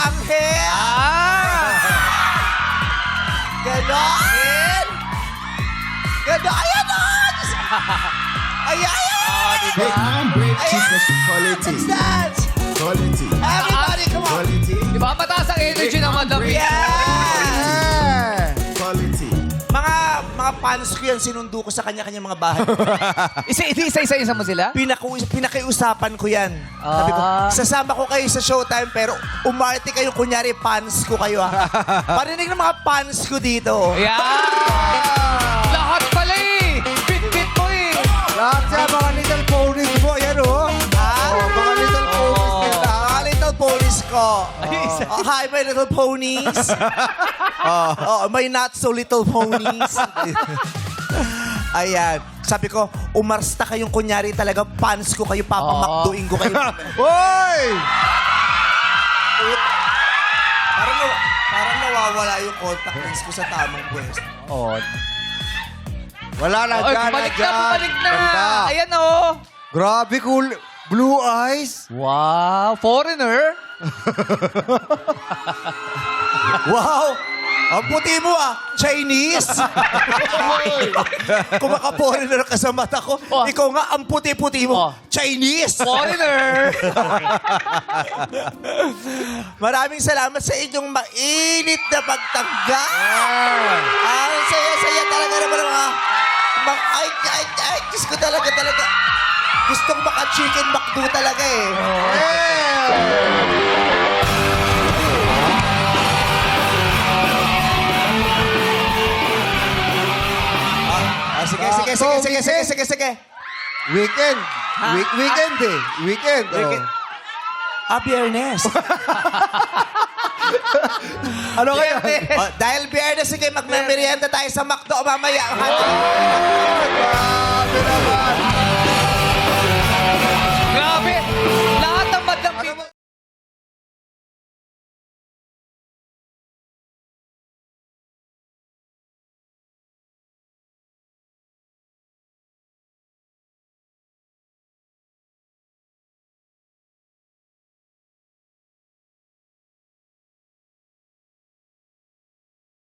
anghel! Ganon! Ganon! Ayan o! Ayan! Break, break, Ayan! Jesus, quality. Let's dance! Quality. Everybody, come on! Quality. Di ba? Mataas ang energy ng Madam Mia. Yeah! Quality. Mga fans ko yan, sinundo ko sa kanya-kanya mga bahay. Isa-isa mo sila? Pinakiusapan ko yan. Sabi ko, sasama ko kayo sa showtime pero umarte kayo, kunyari fans ko kayo ha. Parinig ng mga fans ko dito. Ayan! Lahat pala eh! Bit-bit mo eh! Lahat siya, mga little ponies mo. Yan o. Ha? Mga little ponies nila. Mga little ponies ko. Oh, hi, my little ponies. My not so little ponies. Ayan. Sabi ko, umarsta kayong kunyari talaga fans ko kayo, papamakduin ko kayo. Hoy! Parang nawawala yung contact lens ko sa tamang pwesto. Oh. Wala na Ay, dyan, bumalik na, dyan. bumalik na! Ganda. Ayan oh! Grabe cool. Blue eyes. Wow! Foreigner? Wow! Ang puti mo ah! Chinese! Kung maka-foreigner ka sa mata ko, Oh. ikaw nga ang puti-puti mo. Oh. Chinese! Foreigner! Maraming salamat sa inyong mainit na pagtanggap. Ang saya-saya talaga naman ang ay, Diyos ko talaga. Gustong maka-chicken McDo talaga eh. Sige. Weekend. Weekend eh. Weekend. Weekend. Biyernes. Ano kaya? Dahil biyernes, sige, magmamerienda tayo sa McDo mamaya. Grabe naman.